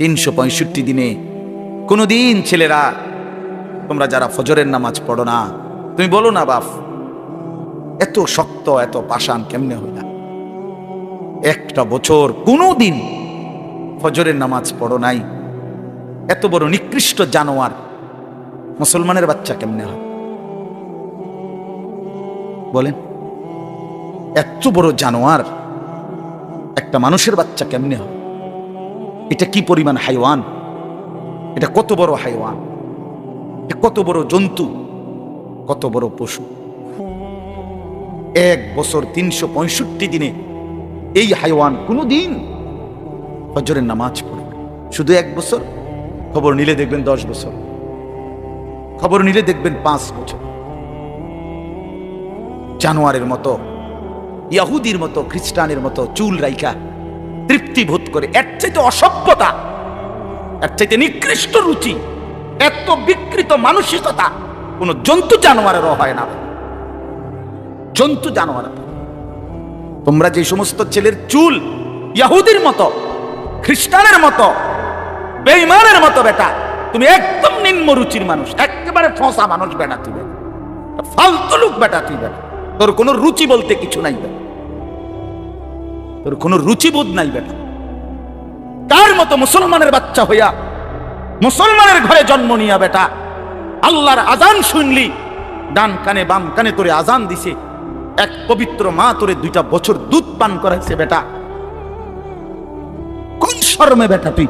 365 দিনে কোনোদিন ছেলেরা তোমরা যারা ফজরের নামাজ পড়ো না, তুমি বলো না বাপ এত শক্ত এত পাষাণ কেমনে হইলা? একটা বছর কোনোদিন ফজরের নামাজ পড়ো নাই, এত বড় নিকৃষ্ট জানোয়ার মুসলমানের বাচ্চা কেমনে হয় বলেন? এত বড় জানোয়ার একটা মানুষের বাচ্চা কেমনে হয়? এটা কি পরিমাণ হাইওয়ান, এটা কত বড় হাইওয়ান, কত বড় জন্তু, কত বড় পশু। এক বছর 365 দিনে এই হাইওয়ান কোনোদিন ফজরের নামাজ পড়ে না। শুধু এক বছর, খবর নিলে দেখবেন 10 বছর, খবর নিলে দেখবেন 5 বছর। জানোয়ারের মতো, ইয়াহুদির মতো, খ্রিস্টানের মতো চুল রাইখা তৃপ্তি বোধ করে। এর চাইতে অসভ্যতা, এর চাইতে নিকৃষ্ট রুচি, এত বিকৃত মানসিকতা কোন জন্তু জানোয়ারেরও হয় না। জন্তু জানোয়ার। তোমরা যে সমস্ত ছেলের চুল ইয়াহুদির মতো, খ্রিস্টানের মতো, বেঈমানের মতো, বেটা তুমি একদম নিম্ন রুচির মানুষ, একেবারে ফসা মানুষ বেটা, তুই ফালতু লোক বেটা, তুই বেটা, তোর কোনো রুচি বলতে কিছু নাই বেটা, তোর কোনো রুচিবোধ নাই বেটা। তার মতো মুসলমানের বাচ্চা হইয়া মুসলমানের ঘরে জন্ম নিয়া বেটা আল্লাহর আজান শুনলি, ডান কানে বাম কানে তোরে আজান দিছে, এক পবিত্র মা তোরে 2টা বছর দুধ পান করাইছে বেটা, কোন শরমে বেটা তুই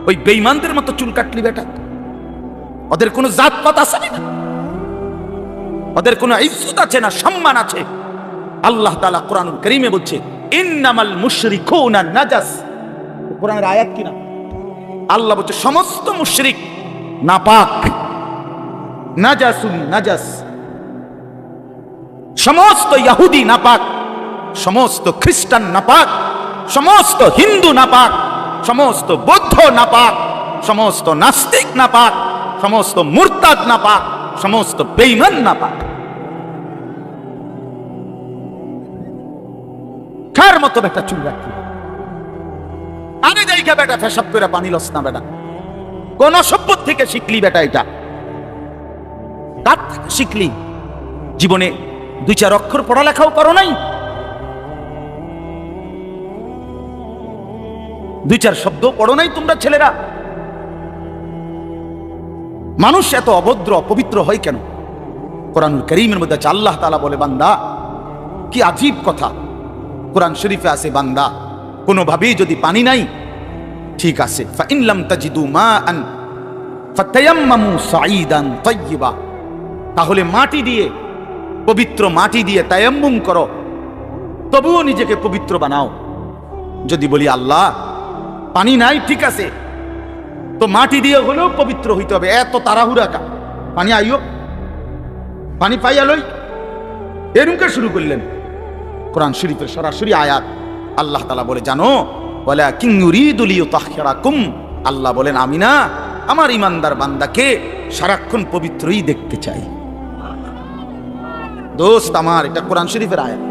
ওই বেঈমানদের মতো চুল কাটলি বেটা? ওদের কোনো জাতপাত আছে না, ওদের কোনো ইজ্জত আছে না, সম্মান আছে? আল্লাহ তাআলা কোরআনুল কারীমে বলছে ইন্নামাল মুশরিকুনা নাজাস। কোরআনের আয়াত কিনা? আল্লাহ বলছে সমস্ত মুশরিক নাপাক, নাজাসুন নাজাস। সমস্ত ইহুদি নাপাক, সমস্ত খ্রিস্টান নাপাক, সমস্ত হিন্দু নাপাক, সমস্ত বৌদ্ধ নাপাক, সমস্ত নাস্তিক নাপাক, সমস্ত মুরতাদ নাপাক, সমস্ত বেঈমান নাপাক। কার মতো বেটা চুল রাখি? আরে জায়গা বেটা পেশাব করে পানি লস না বেটা। কোন সভ্য থেকে শিখলি বেটা? এটা কার থেকে শিখলি? জীবনে 2-4 অক্ষর পড়ালেখাও করো নাই, 2-4 শব্দ পড়ো নাই তোমরা ছেলেরা। মানুষ এত অভদ্র অপবিত্র হয় কেন? কোরআনুল কারীমের মধ্যে আছে, আল্লাহ তাআলা বলে বান্দা, কি আজীব কথা, কোরআন শরীফে আছে বান্দা কোনোভাবেই যদি পানি নাই, ঠিক আছে, ফাইন লাম তাজিদু মাআন ফাতায়াম্মামু সাঈদান তাইয়্যিবা, তাহলে মাটি দিয়ে, পবিত্র মাটি দিয়ে তায়াম্মুম করো, তবুও নিজেকে পবিত্র বানাও। যদি বলি আল্লাহ পানি নাই, ঠিক আছে, তো মাটি দিয়ে হলেও পবিত্র হইতে হবে, এত তাড়াহুড়া কা? পানি আইও, পানি পাইয়া লই, এরকম শুরু করলেন? কোরআন শরীফের সরাসরি আয়াত। আল্লাহ তাআলা বলে জানো, ওয়ালাকিন ইউরিদু লিইউতাহহিরাকুম, আল্লাহ বলেন আমি না আমার ইমানদার বান্দাকে সারাক্ষণ পবিত্রই দেখতে চাই। দোস্ত আমার, এটা কোরআন শরীফের আয়াত।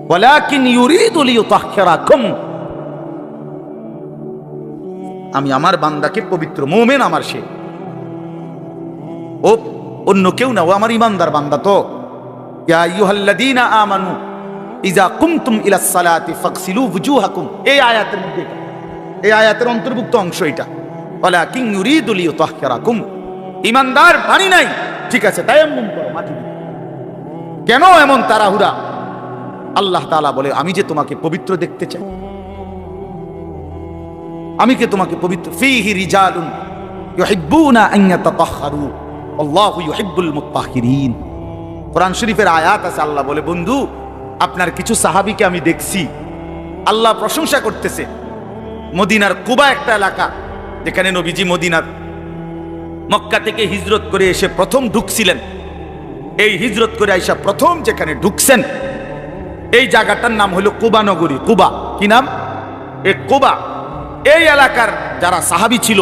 ওয়ালাকিন ইউরিদু লিইউতাহহিরাকুম, আমি আমার বান্দাকে পবিত্র, মুমিন আমার সে, ও অন্য কেউ না, ও আমার ইমানদার বান্দা। তো ইয়া আইয়ুহাল্লাযীনা আমানু ইযা কুমতুম ইলাস সালাতি ফাগসিলু ওয়ুজুহাকুম, এই আয়াতের মধ্যে, এই আয়াতের অন্তর্ভুক্ত অংশ এটা। ওয়ালাকিন ইউরিদু লিইউতাহহিরাকুম, ইমানদার পানি নাই, ঠিক আছে, তায়াম্মুম করো মাটি দিয়ে। কেন এমন তাড়াহুড়া? আল্লাহ তাআলা বলে আমি যে তোমাকে পবিত্র দেখতে চাই, আমি কে তোমাকে পবিত্র। ফীহি রিজালুন ইউহিব্বুনা আন ইয়াতাতাহহারু আল্লাহু ইউহিব্বুল মুত্তাহহিরিন। কোরআন শরীফের আয়াত আছে, আল্লাহ বলে বন্ধু আপনার কিছু সাহাবীকে আমি দেখছি, আল্লাহ প্রশংসা করতেছে। মদিনার কুবা একটা এলাকা, যেখানে নবীজি মদিনার মক্কা থেকে হিজরত করে এসে প্রথম ঢুকছিলেন। এই হিজরত করে আইসা প্রথম যেখানে ঢুকছেন, এই জায়গাটার নাম হলো কুবা নগরী। কুবা কি নাম? এই কুবা। এই এলাকার যারা সাহাবী ছিল,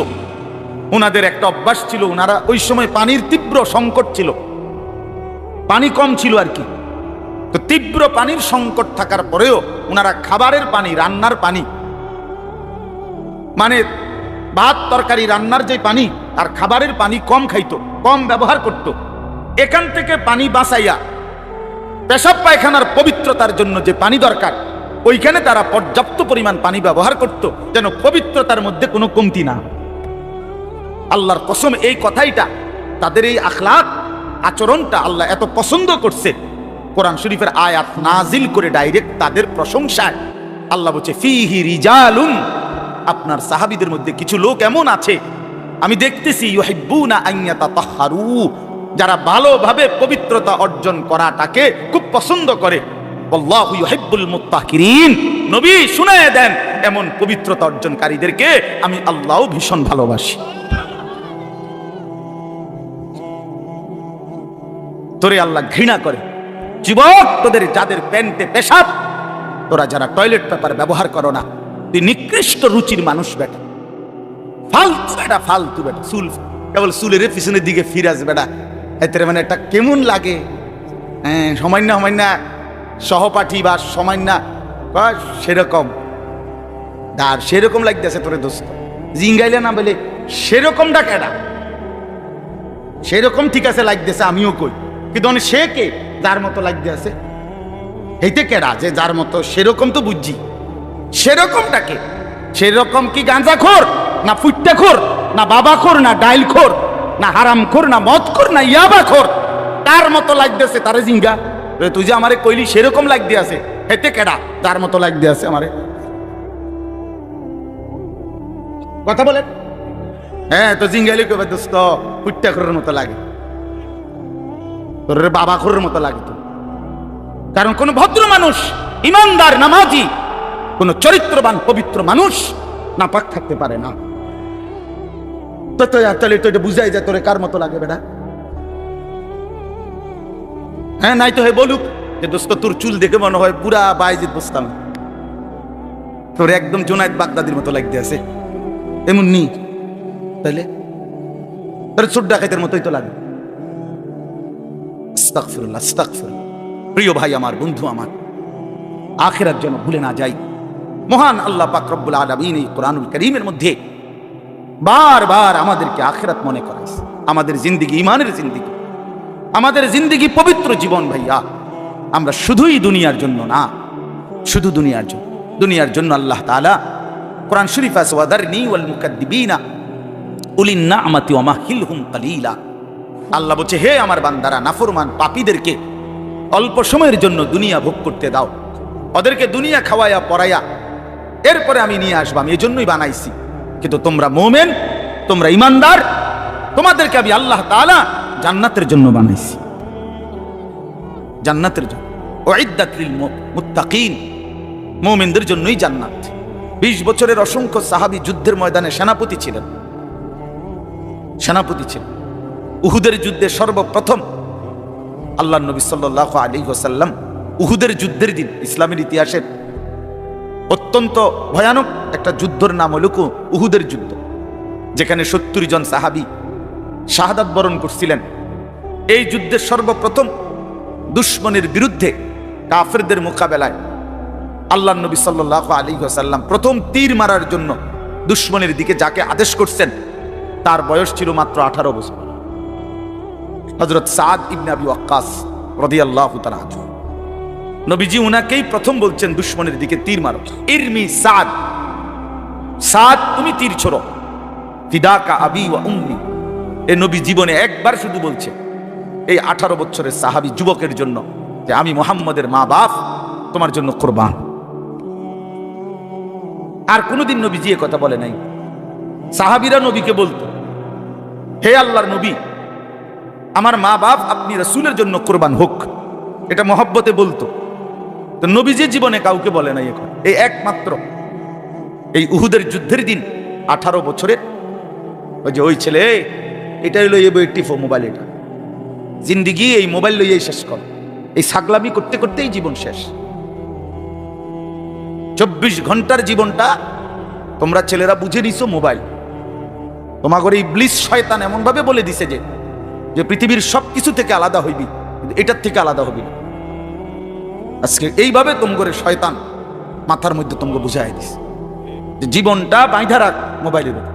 ওনাদের একটা অভ্যাস ছিল, ওনারা ওই সময় পানির তীব্র সংকট ছিল, পানি কম ছিল আর কি। তো তীব্র পানির সংকট থাকার পরেও ওনারা খাবারের পানি, রান্নার পানি মানে ভাত তরকারি রান্নার যে পানি আর খাবারের পানি কম খাইতো, কম ব্যবহার করত। এখান থেকে পানি বাঁচাইয়া পেশাব পায়খানার পবিত্রতার জন্য যে পানি দরকার, ওইখানে তারা পর্যাপ্ত পরিমাণ পানি ব্যবহার করত, যেন পবিত্রতার মধ্যে কোনো কমতি না। আল্লাহর কসম, এই কথাইটা, তাদের এই আখলাক আচরণটা আল্লাহ এত পছন্দ করছে, কোরআন শরীফের আয়াত নাজিল করে ডাইরেক্ট তাদের প্রশংসায় আল্লাহ বলছে ফিহি রিজালুন, আপনার সাহাবীদের মধ্যে কিছু লোক এমন আছে আমি দেখতেছি ইউহিব্বুনা আন ইয়াতাতাহহারু, যারা ভালোভাবে পবিত্রতা অর্জন করাটাকে খুব পছন্দ করে। আল্লাহু ইউহিব্বুল মুত্তাহিরিন, নবী শুনায়ে দেন এমন পবিত্রতা অর্জনকারীদেরকে আমি আল্লাহও ভীষণ ভালোবাসি। তোরে আল্লাহ ঘৃণা করে। যুবক, তোদের যাদের প্যান্টে পেশাব, তোরা যারা টয়লেট পেপার ব্যবহার করো না, তুই নিকৃষ্ট রুচির মানুষ বেটা, ফালতু বেটা, ফালতু বেটা। চুল কেবল চুলের পিছনের দিকে ফিরাস বেটা, এতে মানে একটা কেমন লাগে। হ্যাঁ, সামান্য সামান্য সহপাঠী বা সামান্য সেরকম আর সেরকম লাগতেছে তোরে দোস্ত, জিঙ্গাইলে না বলে সেরকমটা কেডা? সেরকম ঠিক আছে লাগতেছে, আমিও কই, কিন্তু সে কে যার মতো লাগতে আছে? এইতে কেডা যে যার মতো? সেরকম তো বুঝছি, সেরকমটাকে সেরকম কি গাঁজাখোর না ফুট্টাখোর না বাবাখোর না ডাইলখোর না হারামখোর না মদখোর না ইয়াবাখোর? তার মতো লাগতেছে তারে জিঙ্গা। তুই যে আমারে কইলি সেরকম লাগতে আছে, হেতে কেডা তার মতো লাগতে আছে আমারে? কথা বলেন। হ্যাঁ, তো জিঙ্গাইলি কবে দোস্ত ফুট্টাখোরের মতো লাগে, তোর বাবাখোরের মতো লাগে তো। কারণ কোন ভদ্র মানুষ, ইমানদার, নামাজি, কোন চরিত্রবান পবিত্র মানুষ নাপাক থাকতে পারে না। তো তাহলে তো এটা বুঝাই যায় তোরে কার মতো লাগে বেটা। হ্যাঁ, নাই তো হে বলুক যে দোস্ত তোর চুল দেখে মনে হয় পুরা বাইজিদ বুঝতাম, তোর একদম জুনায়েদ বাগদাদির মতো লাগতে আছে, এমন নি? তাহলে তোর চোর ডাকাতের মতোই তো লাগে। আস্তাগফিরুল্লাহ, আস্তাগফিরুল্লাহ। প্রিয় ভাই আমার, বন্ধু আমার, আখিরাত যেন ভুলে না যাই। মহান আল্লাহ পাক রব্বুল আলামিন এই কোরআনুল কারীমের মধ্যে বারবার আমাদেরকে আখিরাত মনে করাইছে। আমাদের জিন্দেগি ঈমানের জিন্দেগি, আমাদের জিন্দেগি পবিত্র জীবন ভাইয়া। আমরা শুধুই দুনিয়ার জন্য না, শুধু দুনিয়ার জন্য, দুনিয়ার জন্য আল্লাহ তাআলা কোরআন শরীফে আছে ওয়াদারনি ওয়াল মুকাদ্দিবিনা উলিন নি'মাতি ওয়া মাহিলহুম কালিলা। আল্লাহ বলছে, হে আমার বান্দারা, নাফরমান পাপীদেরকে অল্প সময়ের জন্য দুনিয়া ভোগ করতে দাও, ওদেরকে দুনিয়া খাওয়াইয়া পড়াইয়া এরপরে আমি নিয়ে আসবো, আমি এই জন্যই বানাইছি। কিন্তু তোমরা মুমিন, তোমরা ইমানদার, তোমাদেরকে আমি আল্লাহ তাআলা জান্নাতের জন্য বানাইছি, জান্নাতের জন্য। উইদ্দাত লিল মুত্তাকিন, মুমিনদের জন্যই জান্নাত। 20 বছরের অসংখ্য সাহাবী যুদ্ধের ময়দানে সেনাপতি ছিলেন, সেনাপতি ছিলেন। উহুদের যুদ্ধে সর্বপ্রথম আল্লাহর নবী সাল্লাল্লাহু আলাইহি ওয়াসাল্লাম উহুদের যুদ্ধের দিন, ইসলামের ইতিহাসের অত্যন্ত ভয়ানক একটা যুদ্ধের নাম হল উহুদের যুদ্ধ, যেখানে 70 জন সাহাবী শাহাদাত বরণ করছিলেন। এই যুদ্ধের সর্বপ্রথম দুশমনের বিরুদ্ধে কাফেরদের মোকাবেলায় আল্লাহর নবী সাল্লাল্লাহু আলাইহি ওয়াসাল্লাম প্রথম তীর মারার জন্য দুশমনের দিকে যাকে আদেশ করছেন, তার বয়স ছিল মাত্র 18 বছর। হযরত সাদ ইবনে আবি ওয়াক্কাস রাদিয়াল্লাহু তাআলা আনহু, নবীজি উনাকেই প্রথম বলছেন দুশমনের দিকে তীর মারো। ইরমি সাদ, সাদ তুমি তীর ছোড়ো। ফিদাকা আবি ওয়া উম্মি, এই নবী জীবনে একবার শুধু বলছে এই 18 বছরের সাহাবী যুবকের জন্য যে আমি মুহাম্মদের মা বাপ তোমার জন্য কুরবান। আর কোনোদিন নবীজি এ কথা বলে নাই। সাহাবীরা নবীকে বলতো, হে আল্লাহর নবী, আমার মা বাপ আপনি রাসূলের জন্য কুরবান হোক, এটা মহব্বতে বলতো। তো নবীজি জীবনে কাউকে বলে নাই এখন, এই একমাত্র এই উহুদের যুদ্ধের দিন 18 বছরের ওই ছেলে, এটা হলো টিফো মোবাইল, এটা জিন্দিগি এই মোবাইল লইয়াই শেষ কর, এই ছাগলামি করতে করতেই জীবন শেষ। 24 ঘন্টার জীবনটা তোমরা ছেলেরা বুঝে নিছো মোবাইল। তোমাকে এই ইবলিস শয়তান এমন ভাবে বলে দিছে যে পৃথিবীর সবকিছু থেকে আলাদা হইবি, কিন্তু এটার থেকে আলাদা হবি না। আজকে এইভাবে তোমাকে শয়তান মাথার মধ্যে তোমাকে বুঝাই দিছে জীবনটা বাইধা রাখ মোবাইলের উপর।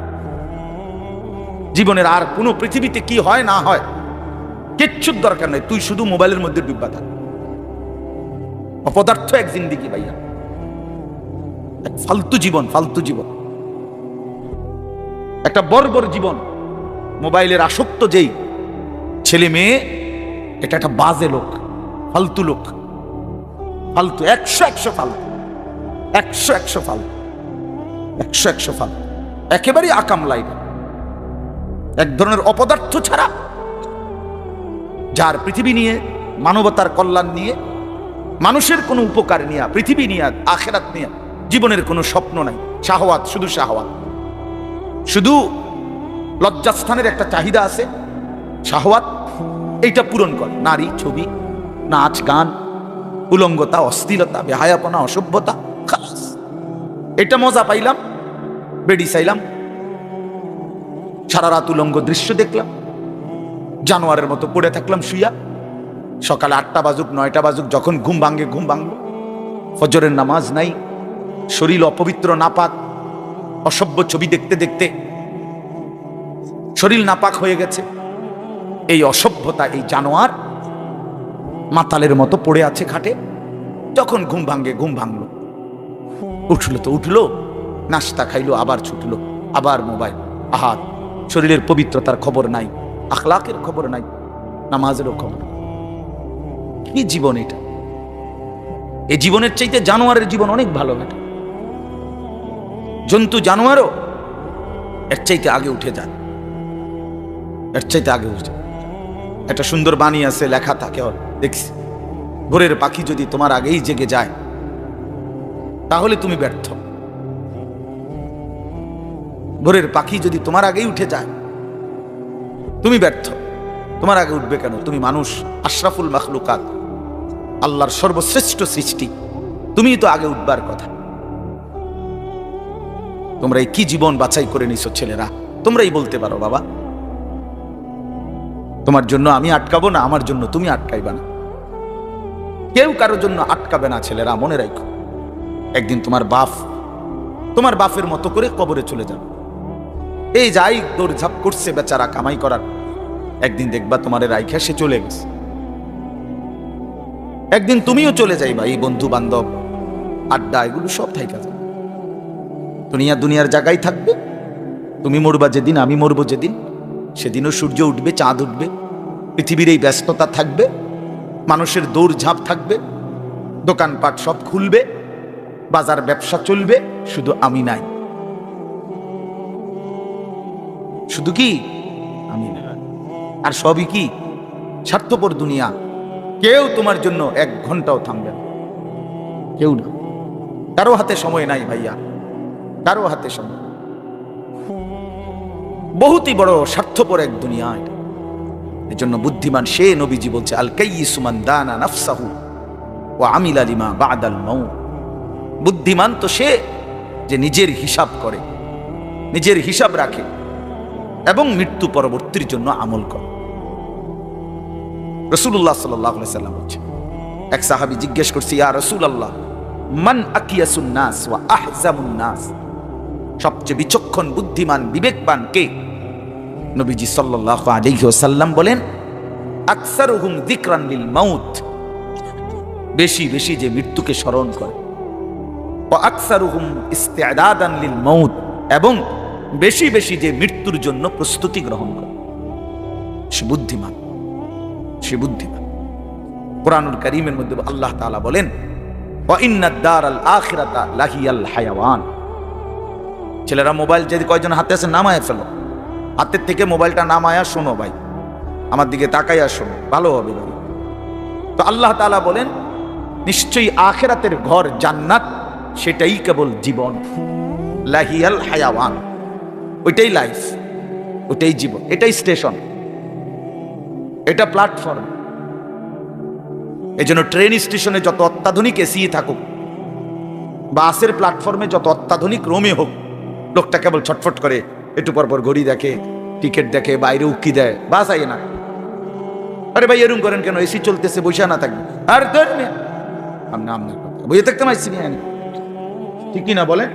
জীবনের আর কোনো পৃথিবীতে কি হয় না হয় কিচ্ছুর দরকার নাই, তুই শুধু মোবাইলের মধ্যে ডুববা থাক। অপদার্থ এক জিন্দিগি ভাইয়া, এক ফালতু জীবন, ফালতু জীবন, একটা বর্বর জীবন। মোবাইলের আসক্ত যেই ছেলে মেয়ে, এটা একটা বাজে লোক, ফালতু লোক, ফালতু, 100 ফালতু, 100 ফালতু, 100 ফালতু, একেবারেই আকাম লাইফ, এক ধরনের অপদার্থ ছাড়া, যার পৃথিবী নিয়ে, মানবতার কল্যাণ নিয়ে, মানুষের কোনো উপকার নিয়ে, পৃথিবী নিয়ে, আখেরাত নিয়ে জীবনের কোনো স্বপ্ন নাই। শাহওয়াত, শুধু শাহওয়াত, শুধু লজ্জাস্থানের একটা চাহিদা আছে, শাহওয়াত, এইটা পূরণ কর। নারী, ছবি, নাচ, গান, উলঙ্গতা, অশ্লীলতা, বেহায়াপনা, অসভ্যতা, খালাস। এটা মজা পাইলাম, বেডি চাইলাম, সারা রাত উলঙ্গ দৃশ্য দেখলাম, জানোয়ারের মতো পড়ে থাকলাম শুইয়া। সকালে 8টা বাজুক 9টা বাজুক, যখন ঘুম ভাঙে ঘুম ভাঙলো, ফজরের নামাজ নাই, শরীর অপবিত্র, নাপাক, অসভ্য ছবি দেখতে দেখতে শরীর নাপাক হয়ে গেছে। এই অসভ্যতা, এই জানোয়ার মাতালের মতো পড়ে আছে খাটে। যখন ঘুম ভাঙে ঘুম ভাঙলো, উঠলো তো উঠলো, নাস্তা খাইলো, আবার ছুটলো, আবার মোবাইল। আহার, শরীরের পবিত্রতার খবর নাই, আখলাকের খবর নাই, নামাজেরও খবর। কি জীবন এটা! এই জীবনের চাইতে জানোয়ারের জীবন অনেক ভালো। এটা জন্তু, জানোয়ারও এর চাইতে আগে উঠে যায়, এর চাইতে আগে উঠে। একটা সুন্দর বাণী আছে, লেখা থাকে, দেখছি, ভোরের পাখি যদি তোমার আগেই জেগে যায় তাহলে তুমি ব্যর্থ। ভোরের পাখি যদি তোমার আগেই উঠে যায় তুমি ব্যর্থ। তোমার আগে উঠবে কেন? তুমি মানুষ, আশরাফুল মাখলুকাত, আল্লাহর সর্বশ্রেষ্ঠ সৃষ্টি, তুমিই তো আগে উঠবার কথা। তোমরা এই কি জীবন বাছাই করে নিছো ছেলেরা? তোমরাই বলতে পারো বাবা, তোমার জন্য আমি আটকাবো না, আমার জন্য তুমি আটকাইবা না। কেউ কারোর জন্য আটকাবে না ছেলেরা, মনে রাখো। একদিন তোমার বাপ তোমার বাপের মতো করে কবরে চলে যাবে। এই যাই দৌড়ঝাপ করছে বেচারা কামাই করার, একদিন দেখবা তোমার রাইখা সে চলে গেছে। একদিন তুমিও চলে যাইবা। এই বন্ধু বান্ধব, আড্ডা, এগুলো সব থাইকা যাবে। দুনিয়ার জায়গায় থাকবে। তুমি মরবা যেদিন, আমি মরবো যেদিন, সেদিনও সূর্য উঠবে, চাঁদ উঠবে, পৃথিবীর এই ব্যস্ততা থাকবে, মানুষের দৌড়ঝাঁপ থাকবে, দোকানপাট সব খুলবে, বাজার ব্যবসা চলবে, শুধু আমি নাই। শুধু কি আমি নাই, আর সবই কি স্বার্থপর দুনিয়া। কেউ তোমার জন্য 1 ঘন্টাও থামবে না, কেউ না। কারো হাতে সময় নাই ভাইয়া, কারো হাতে সময়। বহুতই বড় স্বার্থপর এক দুনিয়া এটা। এজন্য বুদ্ধিমান সে, নবীজি বলছে, আল কাইয়িসু মান দানা নাফসাহু ওয়া আমিলা লিমা বা'দাল মাউত। বুদ্ধিমান তো সে যে নিজের হিসাব করে, নিজের হিসাব রাখে এবং মৃত্যু পরবর্তীর জন্য আমল করে। রাসূলুল্লাহ সাল্লাল্লাহু আলাইহি সাল্লাম বলছে, এক সাহাবী জিজ্ঞেস করছে, ইয়া রাসূলুল্লাহ, মান আকিয়াসুন নাস ওয়া আহজামুন নাস? সবচেয়ে বিচক্ষণ, বুদ্ধিমান, বিবেকবান কে? নবীজি সাল্লাল্লাহু আলাইহি ওয়াসাল্লাম বলেন, আকসারুহুম যিকরান লিল মাউত, বেশি বেশি যে মৃত্যুকে স্মরণ করে, ওয়া আকসারুহুম ইস্তিআদাদান লিল মাউত, এবং বেশি বেশি যে মৃত্যুর জন্য প্রস্তুতি গ্রহণ করে। সে বুদ্ধিমান, সে বুদ্ধিমান। কুরআনুল কারীমের মধ্যে আল্লাহ তাআলা বলেন, ওয়া ইন্নাদ দারাল আখিরাতা লাহিয়াল হায়াওয়ান। ছেলেরা মোবাইল যদি কয়জন হাতে আছে নামায় ফেলো, হাতের থেকে মোবাইলটা নামায়া শোনো ভাই, আমার দিকে তাকাইয়া শোনো, ভালো হবে ভাই। তো আল্লাহ তাআলা বলেন, নিশ্চয়ই আখিরাতের ঘর জান্নাত, সেটাই কেবল জীবন। লাহিয়াল হায়াওয়ান, ওইটাই লাইফ, ওইটাই জীবন, এটাই স্টেশন, এটা প্ল্যাটফর্ম। এই জন্য ট্রেন স্টেশনে যত অত্যাধুনিক এসি থাকুক, বাসের প্ল্যাটফর্মে যত অত্যাধুনিক রোমে হোক, লোকটা কেবল ছটফট করে, একটু পর পর ঘড়ি দেখে, টিকিট দেখে, বাইরে উকি দেয়, বাস আই না। আরে ভাই এরকম করেন কেন? এসি চলতেছে, বসে না থাকবে। আর বইয়ে থাকতে মাইছি ঠিক কিনা বলে?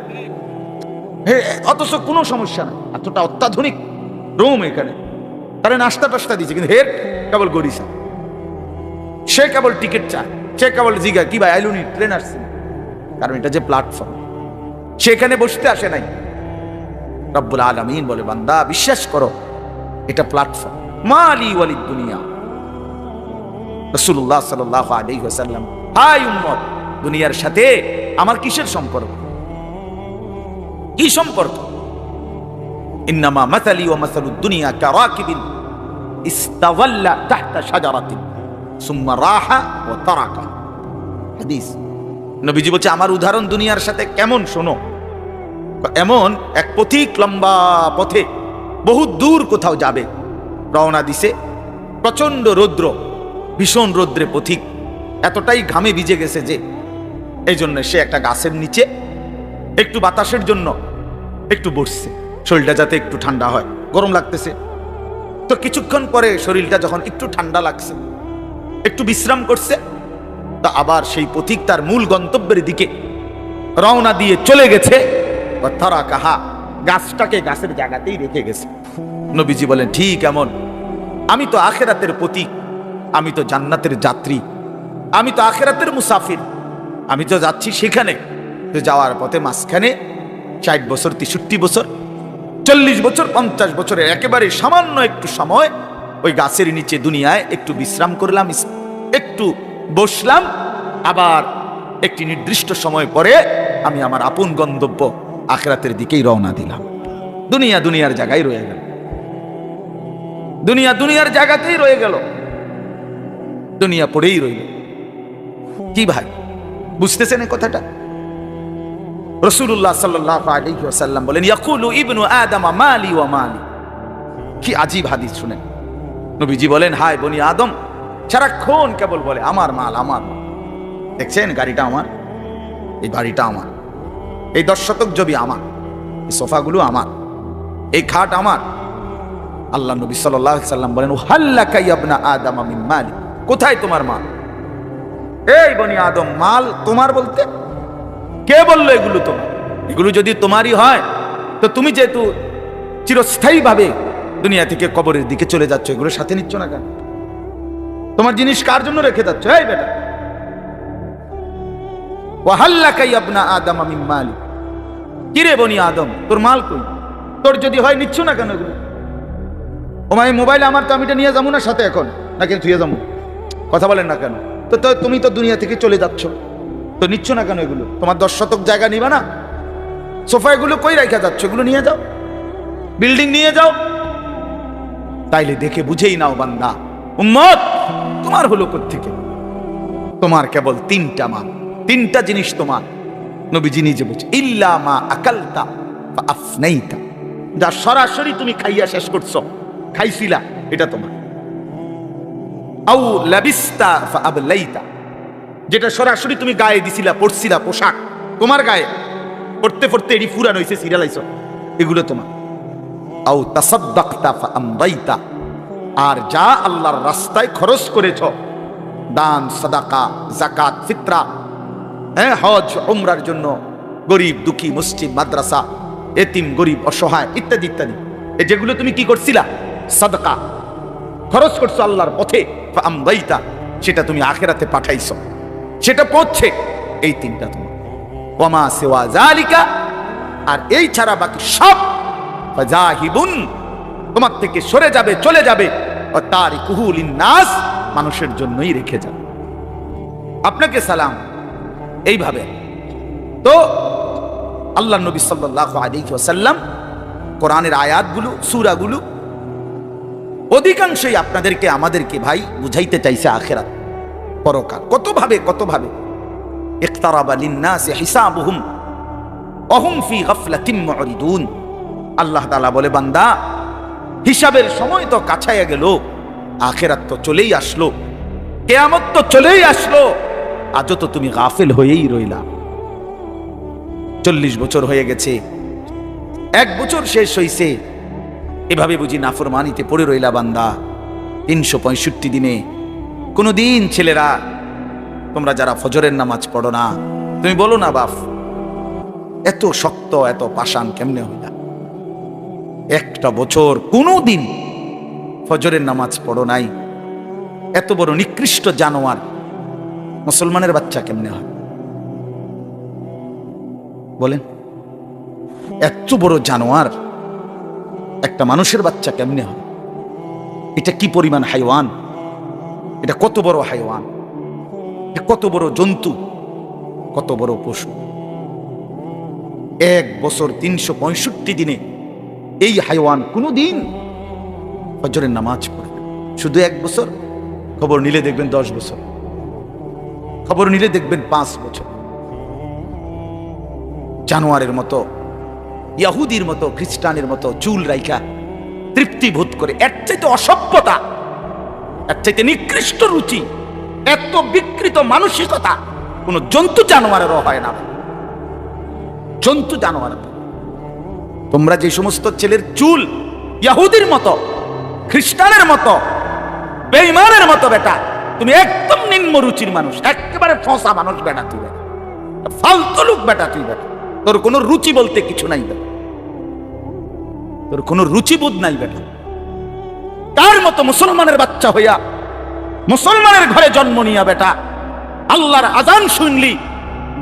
অথচ কোনো সমস্যা নাই, এতটা অত্যাধুনিক রুম এখানে। তারা নাস্তা টাস্তা দিচ্ছে, কিন্তু হেড কেবল গরিসা, সে কেবল টিকিট চায়, সে কেবল জিগা কি ভাই আইলুনি ট্রেন আসছে, কারণ এটা যে প্ল্যাটফর্ম, সেখানে বসতে আসে নাই। রব্বুল আলামিন বলে, বান্দা বিশ্বাস করো, এটা প্ল্যাটফর্ম। মালি ওয়ালিদ দুনিয়া। রাসূলুল্লাহ সাল্লাল্লাহু আলাইহি ওয়াসাল্লাম, হাই উম্মত, দুনিয়ার সাথে আমার কিসের সম্পর্ক? কি সম্পর্ক? ইন্নামা মাসালি ওয়া মাসালুদ দুনিয়া কারাকিবিন ইস্তাওয়াল্লা তাহতা শাজারাতিন সুম্মা রাহা ওয়া তারাকা। হাদিস। নবীজি বলছে, আমার উদাহরণ দুনিয়ার সাথে কেমন শোনো। এমন এক পথিক লম্বা পথে বহু দূর কোথাও যাবে, রওনা দিছে, প্রচন্ড রৌদ্র, ভীষণ রৌদ্রে পথিক এতটাই ঘামে ভিজে গেছে যে এই জন্য সে একটা গাছের নিচে একটু বাতাসের জন্য একটু বসছে, শরীরটা যাতে একটু ঠান্ডা হয়, গরম লাগতেছে। তো কিছুক্ষণ পরে শরীরটা যখন একটু ঠান্ডা লাগছে, একটু বিশ্রাম করছে, তা আবার সেই পথিক তার মূল গন্তব্যের দিকে রওনা দিয়ে চলে গেছে। তারা কাহা, গাছটাকে গাছের জায়গাতেই রেখে গেছে। নবীজি বলেন, ঠিক এমন আমি তো আখিরাতের পথিক, আমি তো জান্নাতের যাত্রী, আমি তো আখিরাতের মুসাফির, আমি তো যাচ্ছি সেখানে। তো যাওয়ার পথে মাঝখানে 60 বছর, 63 বছর, 40 বছর, 50 বছরের একেবারে সামান্য একটু সময় ওই গাছের নিচে দুনিয়ায় একটু বিশ্রাম করলাম, একটু বসলাম, আবার একটি নির্দিষ্ট সময় পরে আমি আমার আপন গন্তব্য আখিরাতের দিকেই রওনা দিলাম। দুনিয়া দুনিয়ার জায়গায় রয়ে গেল, দুনিয়া দুনিয়ার জায়গাতেই রয়ে গেল, দুনিয়া পড়েই রইল। কি ভাই, বুঝতেছেন এই কথাটা? রাসূলুল্লাহ সাল্লাল্লাহু আলাইহি ওয়াসাল্লাম বলেন, ইয়াকুলু ইবনু আদম মালি ওয়া মালি। কি আজীব হাদিস শুনেন। নবীজি বলেন, হায় বনি আদম সারাক্ষণ কেবল বলে আমার মাল, আমার মাল। দেখছেন, গাড়িটা আমার, এই বাড়িটা আমার, এই 10 শতক জমি আমার, এই সোফাগুলো আমার, এই খাট আমার। আল্লাহ নবী সাল্লাল্লাহু আলাইহি ওয়াসাল্লাম বলেন, হাল্লাকা ইবনা আদম মিন মালি। কোথায় তোমার মাল? এই বনি আদম, মাল তোমার বলতে কে বললো এগুলো তোমার? এগুলো যদি তোমারই হয়, তো তুমি যেহেতু চিরস্থায়ীভাবে দুনিয়া থেকে কবরের দিকে চলে যাচ্ছ, এগুলো সাথে নিচ্ছ না কেন? তোমার জিনিস কার জন্য রেখে যাচ্ছ? এই বেটা, ওয়াহাল্লাকা ইবনা আদম মিন মালি। কিরে বনি আদম, তোর মাল কই? তোর যদি হয় নিচ্ছ না কেন এগুলো? ওমাই মোবাইল আমার, তো আমি এটা নিয়ে যাবো না সাথে এখন, নাকি থুয়ে যাবো? কথা বলেন না কেন? তো তুমি তো দুনিয়া থেকে চলে যাচ্ছ, তো নিচ্ছ না কেন এগুলো? তোমার 10 শতক জায়গা নিবা না? সোফা এগুলো কই রেখে যাচ্ছ? এগুলো নিয়ে যাও, বিল্ডিং নিয়ে যাও। তাইলে দেখে বুঝেই নাও বান্দা, উম্মত তোমার হলো কোত্থেকে? তোমার কেবল 3টা মাল, 3টা জিনিস তোমার। নবীজি নিজে বলছে, ইল্লা মা আকালতা ফা আফনাইতা। যা সরাসরি তুমি খাইয়া শেষ করছো, খাইছিলা, এটা তোমার। আউ লাবিস্তা ফা আবলাইতা। যেটা সরাসরি তুমি গায়ে দিছিলা, পরছিলা, পোশাক তোমার গায়ে, পড়তে পড়তে এটি ফুরান হয়েছে, সিরিয়ালাইছ, এগুলো তোমার। আউ তাসাদ্দাকতা ফা আমদাইতা। আর যা আল্লাহর রাস্তায় খরচ করেছ, দান, সাদাকা, যাকাত, ফিতরা, হজ, উমরার জন্য, গরিব দুঃখী, মসজিদ, মাদ্রাসা, এতিম, গরিব, অসহায় ইত্যাদি ইত্যাদি, এই যেগুলো তুমি কি করছিলা? সাদাকা খরচ করছো আল্লাহর পথে, ফা আমদাইতা, সেটা তুমি আখিরাতে পাঠাইছো, সেটা পৌঁছে। এই 3টা তোমার। ওয়ামা সিওয়া যালিকা, আর এই ছাড়া বাকি সব ফাজাহিবুন, তোমার থেকে সরে যাবে, চলে যাবে। ও তারিকুহু লিন্নাস, মানুষের জন্যই রেখে যাবে। আপনাকে সালাম। এইভাবে তো আল্লাহ নবী সাল্লাল্লাহু আলাইহি ওয়াসাল্লাম কোরআনের আয়াতগুলো, সূরাগুলো অধিকাংশই আপনাদেরকে, আমাদেরকে ভাই বুঝাইতে চাইছে আখিরাত, পরকাল। কতভাবে ইকতারাবা লিন্নাসি হিসাবুহুম ওয়া হুম ফি গাফলাতিন মুরিদুন। আল্লাহ তাআলা বলে, বান্দা হিসাবের সময় তো কাছাইয়া গেল, আখিরাত তো চলেই আসলো, কিয়ামত তো চলেই আসলো, আজও তো তুমি গাফিল হয়েই রইলা। 40 বছর হয়ে গেছে, 1 বছর শেষ হইছে, এভাবে বুঝি নাফরমানিতে পড়ে রইলা বান্দা। 365 দিনে কোনদিন ছেলেরা, তোমরা যারা ফজরের নামাজ পড়ো না, তুমি বলো না বাপ এত শক্ত এত পাষাণ কেমনে হইলা? একটা বছর কোনোদিন ফজরের নামাজ পড়ো নাই, এত বড় নিকৃষ্ট জানোয়ার মুসলমানের বাচ্চা কেমনে হয় বলেন? এত বড় জানোয়ার একটা মানুষের বাচ্চা কেমনে হয়? এটা কি পরিমাণ হাইওয়ান, এটা কত বড় হাইওয়ান, কত বড় জন্তু, কত বড় পশু। এক বছর 365 দিনে এই হাইওয়ান কোনোদিন ফজরের নামাজ পড়বে। শুধু এক বছর, খবর নিলে দেখবেন 10 বছর, খবর নিলে দেখবেন 5 বছর। জানোয়ারের মতো, ইহুদির মতো, খ্রিস্টানের মতো চুল রাইখা তৃপ্তি বোধ করে, এর চাইতে অসভ্যতা, এর চাইতে নিকৃষ্ট রুচি, এত বিকৃত মানসিকতা কোন জন্তু জানোয়ারেরও হয় না। জন্তু জানোয়ার, তোমরা যে সমস্ত ছেলের চুল ইহুদির মতো, খ্রিস্টানের মতো, বেঈমানের মতো, বেটা তুমি একদম নিম্ন রুচির মানুষ, একেবারে ফসা মানুষ বেটা, তুই বেটা ফালতু লোক বেটা, তুই বেটা তোর কোনো রুচি বলতে কিছু নাই বেটা, তোর কোনো রুচিবোধ নাই বেটা। তার মতো মুসলমানের বাচ্চা হইয়া মুসলমানের ঘরে জন্ম নিয়া বেটা আল্লাহর আজান শুনলি,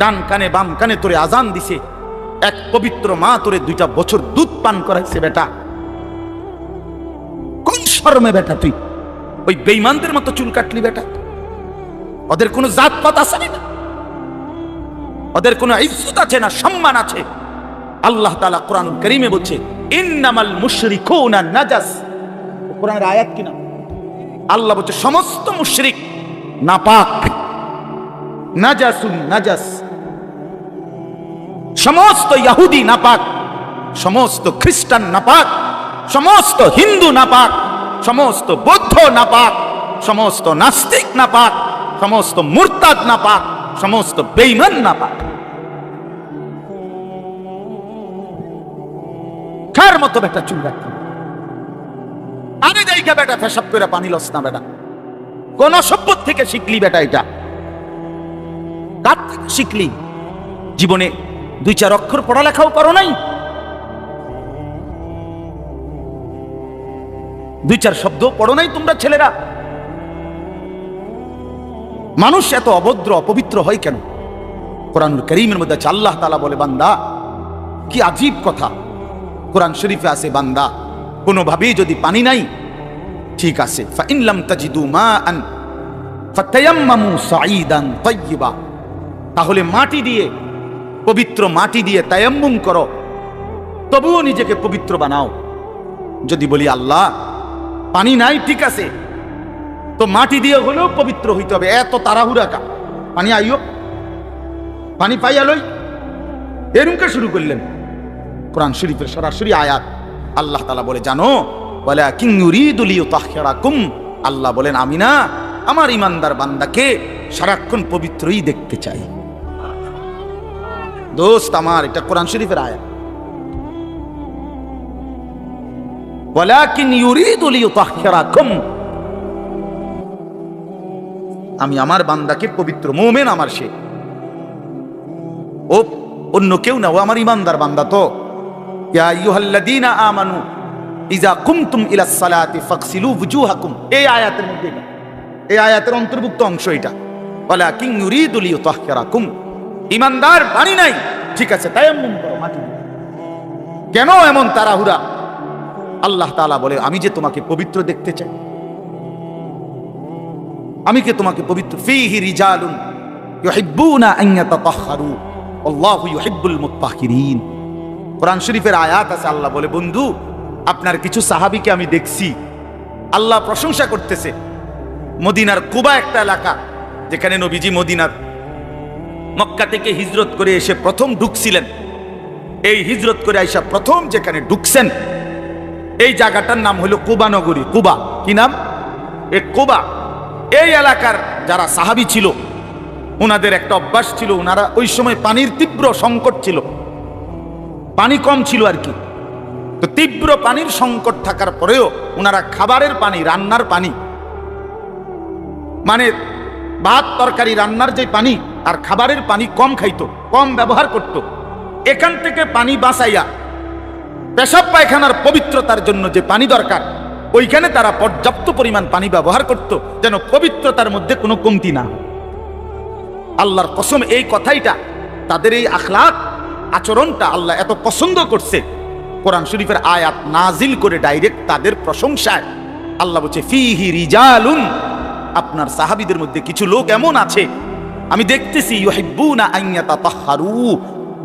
ডান কানে বাম কানে তোরে আজান দিছে, এক পবিত্র মা তোরে 2টা বছর দুধ পান করাইছে বেটা, কোন শরমে বেটা তুই ওই বেঈমানদের মতো চুল কাটলি বেটা? ওদের কোনো জাতপাত আছে না, ওদের কোনো ইজ্জত আছে না, সম্মান আছে? আল্লাহ তাআলা কোরআনুল কারীমে বলছে ইন্নামাল মুশরিকুনা নাজাস, কোরআনের আয়াত কিনা? আল্লাহ বলছে সমস্ত মুশরিক নাপাক, নাজাসুন নাজাস, সমস্ত ইহুদি নাপাক, সমস্ত খ্রিস্টান নাপাক, সমস্ত হিন্দু নাপাক, সমস্ত বৌদ্ধ নাপাক, সমস্ত নাস্তিক নাপাক, সমস্ত মুরতাদ নাপাক, সমস্ত বেঈমান নাপাক। কার মতো বেটা চুল রাখতে আরে যাইকা বেটা পেশাব করে পানি লস না বেটা? কোন সভ্য থেকে শিখলি বেটা? এটা কার থেকে শিখলি? জীবনে 2-4 অক্ষর পড়ালেখাও করো নাই, 2-4 শব্দ পড়ো নাই তোমরা ছেলেরা? মানুষ এত অভদ্র অপবিত্র হয় কেন? কোরআনুল কারীমের মধ্যে আছে, আল্লাহ তাআলা বলে বান্দা, কি আজীব কথা, কোরআন শরীফে আছে বান্দা কোনোভাবেই যদি পানি নাই, ঠিক আছে, ফাইন লাম তাজিদু মাআন ফাতায়াম্মামু সাঈদান তাইয়্যিবা, তাহলে মাটি দিয়ে, পবিত্র মাটি দিয়ে তায়াম্মুম করো, তবুও নিজেকে পবিত্র বানাও। যদি বলি আল্লাহ পানি নাই, ঠিক আছে, তো মাটি দিয়ে হলেও পবিত্র হইতে হবে, এত তাড়াহুড়া কা? পানি আইও, পানি পাইয়া লই, এরকম শুরু করলেন? কোরআন শরীফের সরাসরি আয়াত। আল্লাহ তাআলা বলে জানো, ওয়ালাকিন ইউরিদু লিইউতাহহিরাকুম, আল্লাহ বলেন আমি না আমার ইমানদার বান্দাকে সারাক্ষণ পবিত্রই দেখতে চাই। দোস্ত আমার, এটা কোরআন শরীফের আয়াত। ওয়ালাকিন ইউরিদু লিইউতাহহিরাকুম, আমি আমার বান্দাকে পবিত্র, মুমিন আমার সে, ও অন্য কেউ না, ও আমার ইমানদার বান্দা। তো ইয়া আইয়ুহাল্লাযীনা আমানু ইযা কুমতুম ইলাস সালাতি ফাগসিলু ওয়ুজুহাকুম, এই আয়াতের মধ্যে, এই আয়াতের অন্তর্ভুক্ত অংশ এটা। ওয়ালাকিন ইউরিদু লিইউতাহহিরাকুম, ইমানদার পানি নাই, ঠিক আছে, তায়াম্মুম করো মাটি। কেন এমন তাড়াহুড়া? আল্লাহ তাআলা বলে আমি যে তোমাকে পবিত্র দেখতে চাই, আমি কে তোমাকে পবিত্র। ফীহি রিজালুন ইউহিব্বুনা আন ইয়াতাতাহহারু আল্লাহু ইউহিব্বুল মুত্তাহহিরিন। কোরআন শরীফের আয়াত আছে, আল্লাহ বলে বন্ধু আপনার কিছু সাহাবীকে আমি দেখছি, আল্লাহ প্রশংসা করতেছে। মদিনার কুবা একটা এলাকা, যেখানে নবীজি মদিনার মক্কা থেকে হিজরত করে এসে প্রথম ঢুকছিলেন। এই হিজরত করে আইসা প্রথম যেখানে ঢুকছেন, এই জায়গাটার নাম হলো কুবা নগরী। কুবা কি নাম? এই কুবা। এই এলাকার যারা সাহাবী ছিল, ওনাদের একটা অভ্যাস ছিল, ওনারা ওই সময় পানির তীব্র সংকট ছিল, পানি কম ছিল আর কি। তো তীব্র পানির সংকট থাকার পরেও ওনারা খাবারের পানি, রান্নার পানি, মানে ভাত তরকারি রান্নার যে পানি আর খাবারের পানি কম খাইতো, কম ব্যবহার করত। এখান থেকে পানি বাঁচাইয়া পেশাব পায়খানার পবিত্রতার জন্য যে পানি দরকার ওইখানে তারা পর্যাপ্ত পরিমাণ পানি ব্যবহার করত, যেন পবিত্রতার মধ্যে কোনো কমতি না। আল্লাহর কসম, এই কথাইটা, তাদের এই আখলাক আচরণটা আল্লাহ এত পছন্দ করছে, কোরআন শরীফের আয়াত নাজিল করে ডাইরেক্ট তাদের প্রশংসায় আল্লাহ বলছে ফিহি রিজালুন, আপনার সাহাবীদের মধ্যে কিছু লোক এমন আছে আমি দেখতেছি ইউহিব্বুনা আন ইয়াতাতাহহারু,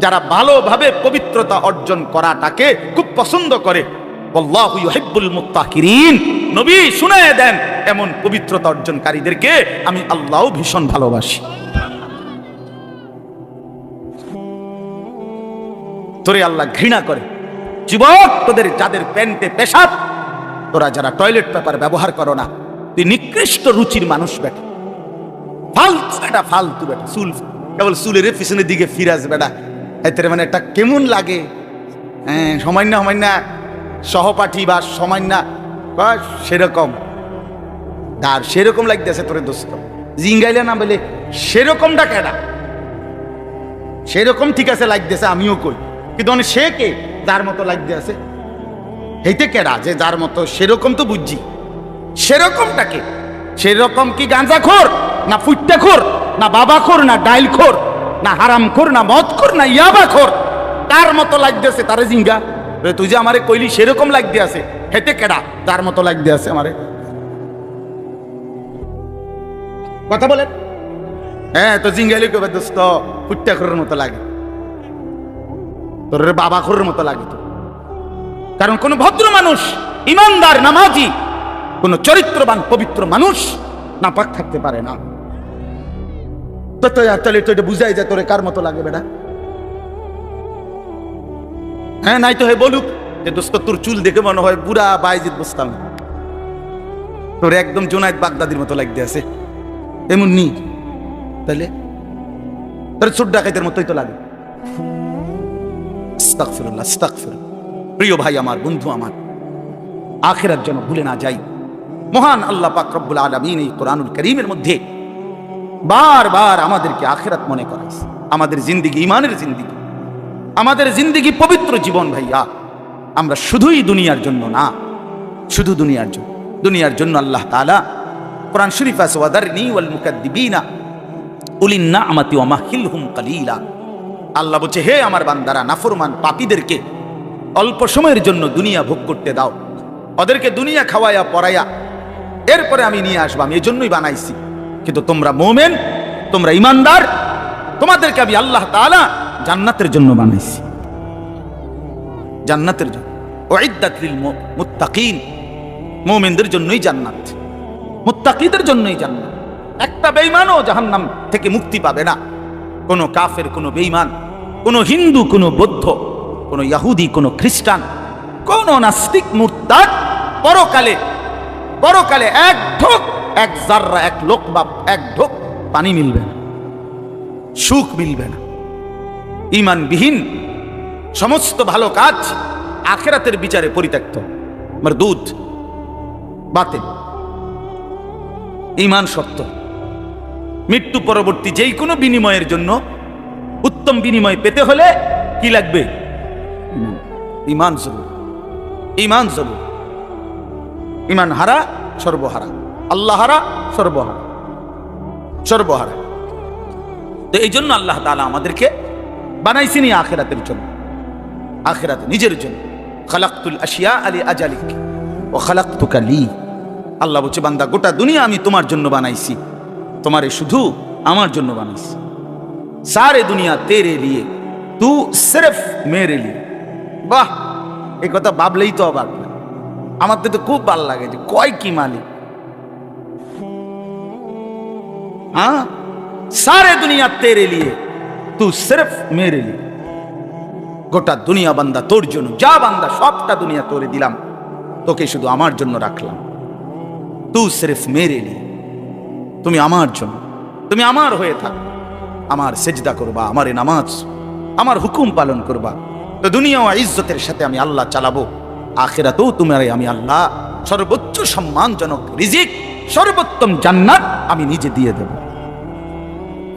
যারা ভালোভাবে পবিত্রতা অর্জন করাটাকে খুব পছন্দ করে। আল্লাহু ইউহিব্বুল মুত্তাহিরিন, নবী শুনায়ে দেন এমন পবিত্রতা অর্জনকারীদেরকে আমি আল্লাহও ভীষণ ভালোবাসি। তোরে আল্লাহ ঘৃণা করে। যুবক, তোদের যাদের প্যান্টে পেশাব, তোরা যারা টয়লেট পেপার ব্যবহার করো না, তুই নিকৃষ্ট রুচির মানুষ বেটা, ফালতু বেটা, ফালতু বেটা। চুল কেবল চুলের পিছনের দিকে ফিরাজ বেটা, এতে মানে একটা কেমন লাগে। হ্যাঁ, সামান্য সামান্য সহপাঠী বা সামান্য সেরকম আর সেরকম লাগতেছে তোরে দোস্ত, জিঙ্গাইলে না বলে সেরকমটা কেডা? সেরকম ঠিক আছে লাগতেছে, আমিও কই, কিন্তু সে কে যার মতো লাগতে আছে? হেইতে কেডা যে যার মতো? সেরকম তো বুঝছি, সেরকমটাকে সেরকম কি গাঁজাখোর না ফুট্টাখোর না বাবাখোর না ডাইলখোর না হারামখোর না মদখোর না ইয়াবাখোর? তার মতো লাগতেছে তারে জিঙ্গা। তুই যে আমারে কইলি সেরকম লাগতে আছে, হেতে কেডা তার মতো লাগতে আছে আমারে? কথা বলেন। হ্যাঁ, তো জিঙ্গাইলে কবে দোস্ত ফুট্টাখোরের মতো লাগে, তোর বাবাখোরের মতো লাগে তো। কারণ কোন ভদ্র মানুষ, ইমানদার, নামাজি, কোন চরিত্রবান পবিত্র মানুষ নাপাক থাকতে পারে না। তো তাহলে তো এটা বুঝাই যায় তোরে কার মতো লাগে বেটা। হ্যাঁ, নাই তো হে বলুক যে দোস্ত তোর চুল দেখে মনে হয় বুড়া বাইজিদ বুঝতাম, তোর একদম জুনায়েদ বাগদাদির মতো লাগতে আছে, এমন নি? তাহলে তোর চোর ডাকাইতের মতোই তো লাগে। আস্তাগফিরুল্লাহ, আস্তাগফিরুল্লাহ। প্রিয় ভাই আমার, বন্ধু আমার, আখিরাত যেন ভুলে না যাই। মহান আল্লাহ পাক রব্বুল আলামিন এই কোরআনুল কারীমের মধ্যে বারবার আমাদেরকে আখিরাত মনে করাইছে। আমাদের জিন্দেগি ঈমানের জিন্দেগি, আমাদের জিন্দেগি পবিত্র জীবন ভাইয়া। আমরা শুধুই দুনিয়ার জন্য না, শুধু দুনিয়ার জন্য, দুনিয়ার জন্য আল্লাহ তাআলা কোরআন শরীফে আছে ওয়াদারনি ওয়াল মুকাদ্দিবিনা উলিন নি'মাতি ওয়া মাহিলহুম কালিলা। আল্লাহ বলছে, হে আমার বান্দারা, নাফরমান পাপীদেরকে অল্প সময়ের জন্য দুনিয়া ভোগ করতে দাও, ওদেরকে দুনিয়া খাওয়াইয়া পড়াইয়া এরপরে আমি নিয়ে আসবো, আমি এই জন্যই বানাইছি। কিন্তু তোমরা মুমিন, তোমরা ইমানদার, তোমাদেরকে আমি আল্লাহ তাআলা জান্নাতের জন্য বানাইছি, জান্নাতের জন্য। উইদ্দাত লিল মুত্তাকিন, মুমিনদের জন্যই জান্নাত, মুত্তাকিদের জন্যই জান্নাত। একটা বেঈমানও জাহান্নাম থেকে মুক্তি পাবে না। কোন কাফের, কোন বেঈমান, কোন হিন্দু, কোন বৌদ্ধ, কোন ইহুদি, কোন খ্রিস্টান, কোন নাস্তিক, মুরতাদ পরকালে, পরকালে এক ঢোক, এক জাররা, এক লোকমা, এক ঢোক পানি মিলবে না, সুখ মিলবে না। ঈমানবিহীন সমস্ত ভালো কাজ আখিরাতের বিচারে পরিত্যক্ত, মারদুদ, বাতিল। ঈমান সত্য। মৃত্যু পরবর্তী যেই কোনো বিনিময়ের জন্য, উত্তম বিনিময় পেতে হলে কি লাগবে? ঈমান জরুরি, ঈমান জরুরি। ঈমান হারা সর্বহারা, আল্লাহ হারা সর্বহারা, সর্বহারা। তো এই জন্য আল্লাহ তাআলা আমাদেরকে বানাইছিনি আখিরাতের জন্য, আখিরাতে নিজের জন্য। খালাকতুল আশিয়া আলি আজালিক ও খালাকতুকা লি। আল্লাহ বলছে, বান্দা গোটা দুনিয়া আমি তোমার জন্য বানাইছি, তোমারে শুধু আমার জন্য বানাইছি। সারে দুনিয়া তেরে লিয়ে, তু সিরফ মেরে লিয়ে। বাহ, এই কথা ভাবলেই তো অবাক। আমার তো খুব ভালো লাগে যে কয় কি মালিক। हाँ, सारे दुनिया तेरे लिए, तू सिर्फ मेरे लिए। গোটা দুনিয়া বান্দা তোর জন্য, যা বান্দা সবটা দুনিয়া তোরে দিলাম, তোকে শুধু আমার জন্য রাখলাম। তু সিরফ মেরে লিয়ে, তুমি আমার জন্য, তুমি আমার হয়ে থাক, আমার সেজদা করবা, আমার নামাজ, আমার হুকুম পালন করবা। তো দুনিয়া ও ইজ্জতের সাথে আমি আল্লাহ চালাবো, আখিরাতেও তোমারে আমি আল্লাহ সর্বোচ্চ সম্মানজনক রিজিক, সর্বোত্তম জান্নাত আমি নিজে দিয়ে দেব।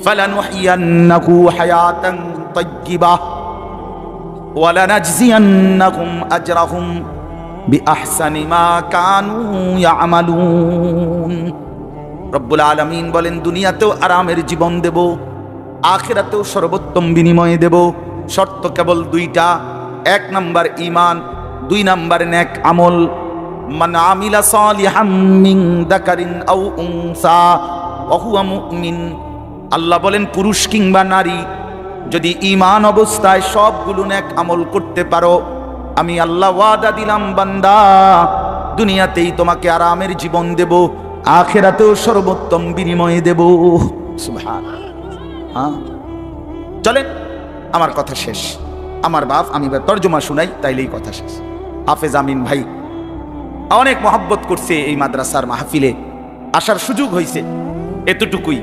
ফালানুহিয়ান্নাহু হায়াতান তাইয়্যিবা, ওয়ালানাজজিয়ান্নাহুম আজরাহুম বিআহসানি মা কানু ইয়ামালুন। রব্বুল আলামিন বলেন, দুনিয়াতেও আরামের জীবন দেব, আখিরাতেও সর্বোত্তম বিনিময় দেব। শর্ত কেবল দুইটা, এক নাম্বার ঈমান, দুই নাম্বার নেক আমল। মান আমিলা সালিহাম মিন যাকারিন আও উনসা ওয়া হুয়া মুমিন। আল্লাহ বলেন, পুরুষ কিংবা নারী যদি ঈমান অবস্থায় সবগুলো নেক আমল করতে পারো, আমি আল্লাহ ওয়াদা দিলাম বান্দা, দুনিয়াতেই তোমাকে আরামের জীবন দেব, আখিরাতেও সর্বোত্তম বিনিময় দেব। সুবহানাল্লাহ। চলেন, আমার কথা শেষ। আমার বাপ, আমি তর্জমা শুনাই, তাইলেই কথা শেষ। হাফেজ আমিন ভাই অনেক মহব্বত করছে, এই মাদ্রাসার মাহফিলে আসার সুযোগ হয়েছে, এতটুকুই।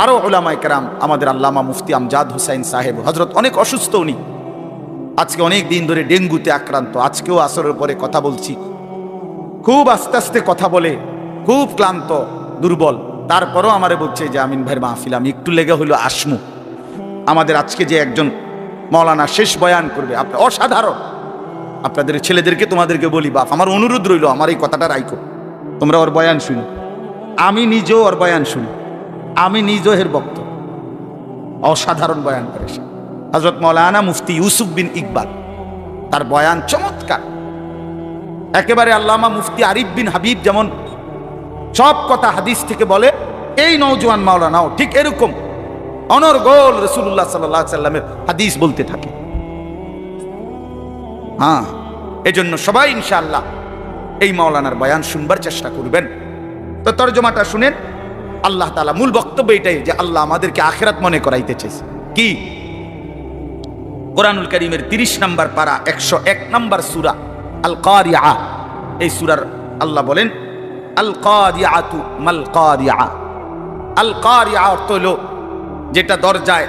আরো উলামায়ে কেরাম, আমাদের আল্লামা মুফতি আমজাদ হুসাইন সাহেব হযরত অনেক অসুস্থ, উনি আজকে অনেক দিন ধরে ডেঙ্গুতে আক্রান্ত। আজকেও আসরের পরে কথা বলছি, খুব আস্তে আস্তে কথা বলে, খুব ক্লান্ত, দুর্বল। তারপরও আমারে বলছে যে আমিন ভাইয়ের মাহফিল আমি একটু লেগে হইলো আসমু। আমাদের আজকে যে একজন মাওলানা শেষ বয়ান করবে, আপনার অসাধারণ। আপনাদের ছেলেদেরকে, তোমাদেরকে বলি, বাপ আমার অনুরোধ রইল, আমার এই কথাটা রাইখো, তোমরা ওর বয়ান শুনো। আমি নিজেও ওর বয়ান শুনি, আমি নিজেও এর বক্ত। অসাধারণ বয়ান করে সে, হযরত মাওলানা মুফতি ইউসুফ বিন ইকবাল, তার বয়ান চমৎকার একেবারে। আল্লামা মুফতি আরিফ বিন হাবিব যেমন সব কথা হাদিস থেকে বলে, এই নওজোয়ান মাওলানাও ঠিক এরকম অনর্গল রাসূলুল্লাহ সাল্লাল্লাহু আলাইহি সাল্লামের হাদিস বলতে থাকে। হ্যাঁ, এজন্য সবাই ইনশাআল্লাহ এই মাওলানার বয়ান শুনবার চেষ্টা করবেন। তো তরজমাটা শুনেন। আল্লাহ তাআলা মূল বক্তব্য এটাই যে আল্লাহ আমাদেরকে আখিরাত মনে করাইতে চাইছে। কি? কোরআনুল কারীমের 30 নম্বর পারা 101 নম্বর সূরা আল কারিআ, এই সূরার আল্লাহ বলেন, আল কারিআতু মাল কারিআ। আল কারিআ অর্থ হলো যেটা দরজায়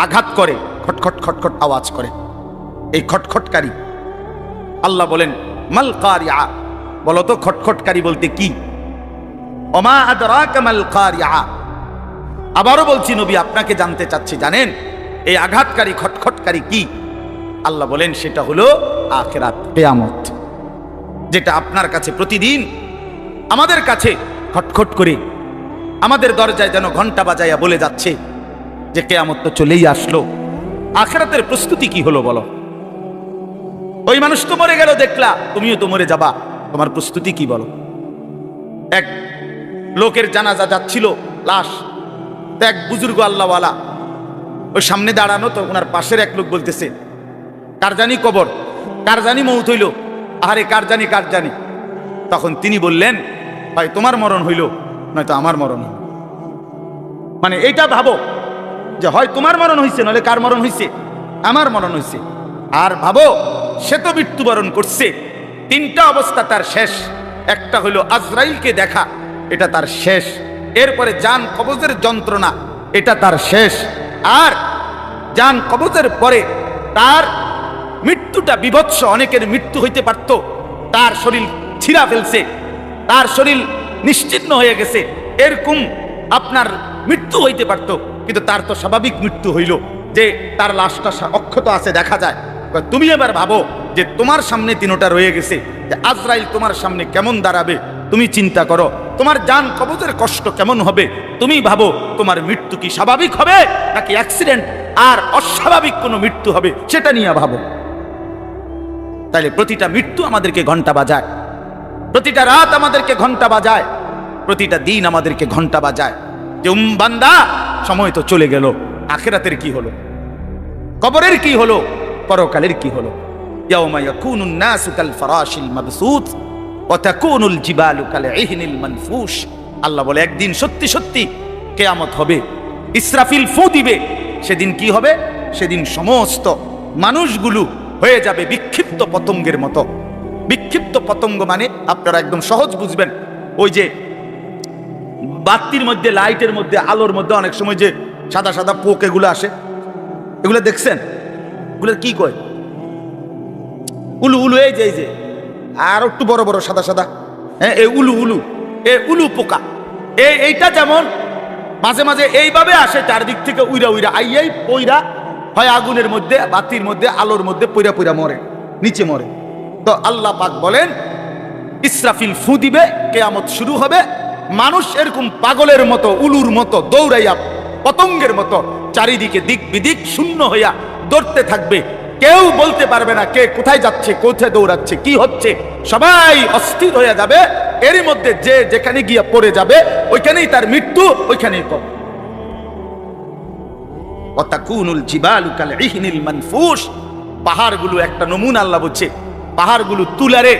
আঘাত করে, খটখট খটখট আওয়াজ করে, এই খটখটকারী। আল্লাহ বলেন মাল কারিআ, বলো তো খটখটকারী বলতে কি? ওমা আদরাকা মাল কারিআ। আবারও বলছি নবী, আপনাকে জানতে চাচ্ছি, জানেন এই আঘাতকারী খটখটকারী কি? আল্লাহ বলেন সেটা হলো আখিরাত, কিয়ামত, যেটা আপনার কাছে প্রতিদিন আমাদের কাছে খটখট করে আমাদের দরজায় যেন ঘন্টা বাজাইয়া বলে যাচ্ছে যে কিয়ামত তো চলেই আসলো। আখিরাতের প্রস্তুতি কি হলো বলো? ওই মানুষ তো মরে গেল দেখলা, তুমিও তো মরে যাবা, তোমার প্রস্তুতি কি বলো? এক লোকের জানাজা যাচ্ছিল, লাশ, তো এক বুজুর্গ আল্লাহওয়ালা ওই সামনে দাঁড়ানো, তো ওনার পাশের এক লোক বলতেছে, কার জানি কবর, কার জানি মৌত হইল, আরে কার জানি কার জানি। তখন তিনি বললেন, হয় তোমার মরণ হইল নয়তো আমার মরণ হইল। মানে এইটা ভাবো যে হয় তোমার মরণ হইছে, নইলে কার মরণ হইছে? আমার মরণ হইছে। আর ভাবো সে তো মৃত্যুবরণ করছে, তিনটা অবস্থা তার শেষ। একটা হইল আজরাইলকে দেখা, এটা তার শেষ। এরপরে জান কবজের যন্ত্রণা, এটা তার শেষ। আর জান কবজের পরে তার মৃত্যুটা বিভৎস। অনেকের মৃত্যু হইতে পারত, তার শরীর ছিঁড়া ফেলছে, তার শরীর নিশ্চিহ্ন হয়ে গেছে, এরকম আপনার মৃত্যু হইতে পারত। কিন্তু তার তো স্বাভাবিক মৃত্যু হইল যে তার লাশটা অক্ষত আছে, দেখা যায়। তুমি এবার ভাবো যে তোমার সামনে তিনটা রয়ে গেছে, যে আজরাইল তোমার সামনে কেমন দাঁড়াবে, তুমি চিন্তা করো। তোমার জান কবজের কষ্ট কেমন হবে, তুমি ভাবো। তোমার মৃত্যু কি স্বাভাবিক হবে নাকি অ্যাক্সিডেন্ট আর অস্বাভাবিক কোনো মৃত্যু হবে, সেটা নিয়ে ভাবো। তাইলে প্রতিটা মৃত্যু আমাদেরকে ঘন্টা বাজায়, প্রতিটা রাত আমাদেরকে ঘন্টা বাজায়, প্রতিটা দিন আমাদেরকে ঘন্টা বাজায় যে বান্দা সময় তো চলে গেল, আখিরাতের কি হলো, কবরের কি হলো, পরকালের কি হলো। ইয়াউমা ইয়াকুনুন নাসু কাল ফারাশিল মাবসুত ওয়া তাকুনুল জিবালু কাল ইহনিল মানফুশ। আল্লাহ বলে একদিন সত্যি সত্যি কিয়ামত হবে, ইসরাফিল ফু দিবে। সেদিন কি হবে? সেদিন সমস্ত মানুষগুলো হয়ে যাবে বিক্ষিপ্ত পতঙ্গের মতো। বিক্ষিপ্ত পতঙ্গ মানে আপনারা একদম সহজ বুঝবেন, ওই যে বাতির মধ্যে, লাইটের মধ্যে, আলোর মধ্যে অনেক সময় যে সাদা সাদা পোক এগুলো আসে, এগুলো দেখছেন? এগুলো কি কয়? উলু উলু। এই যে এই যে আর একটু বড় বড় সাদা সাদা, হ্যাঁ, এই উলু উলু, এই উলু পোকা। এইটা যেমন মাঝে মাঝে এইভাবে আসে চারদিক থেকে উইরা উইরা আইয়াই পইরা হয় আগুনের মধ্যে, বাতির মধ্যে, আলোর মধ্যে পইরা পইরা মরে, নিচে মরে। তো আল্লাহ পাক বলেন ইসরাফিল ফু দিবে, কিয়ামত শুরু হবে। মানুষ এরকম পাগলের মতো, উলুর মতো দৌড়াইয়া, পতঙ্গের মতো চারিদিকে দিক বিদিক শূন্য হইয়া দৌড়তে থাকবে। কেউ বলতে পারবে না কে কোথায় যাচ্ছে, কোথায় দৌড়াচ্ছে, কি হচ্ছে। সবাই অস্থির হয়ে যাবে। এরই মধ্যে যে যেখানে গিয়া পড়ে যাবে ওইখানেই তার মৃত্যু, ওইখানেই কম। ওয়াতাকুনুল জিবালু কাল ইহনিল মানফুশ। পাহাড়গুলো একটা নমুনা আল্লাহ বলছে, পাহাড়গুলো তুলারে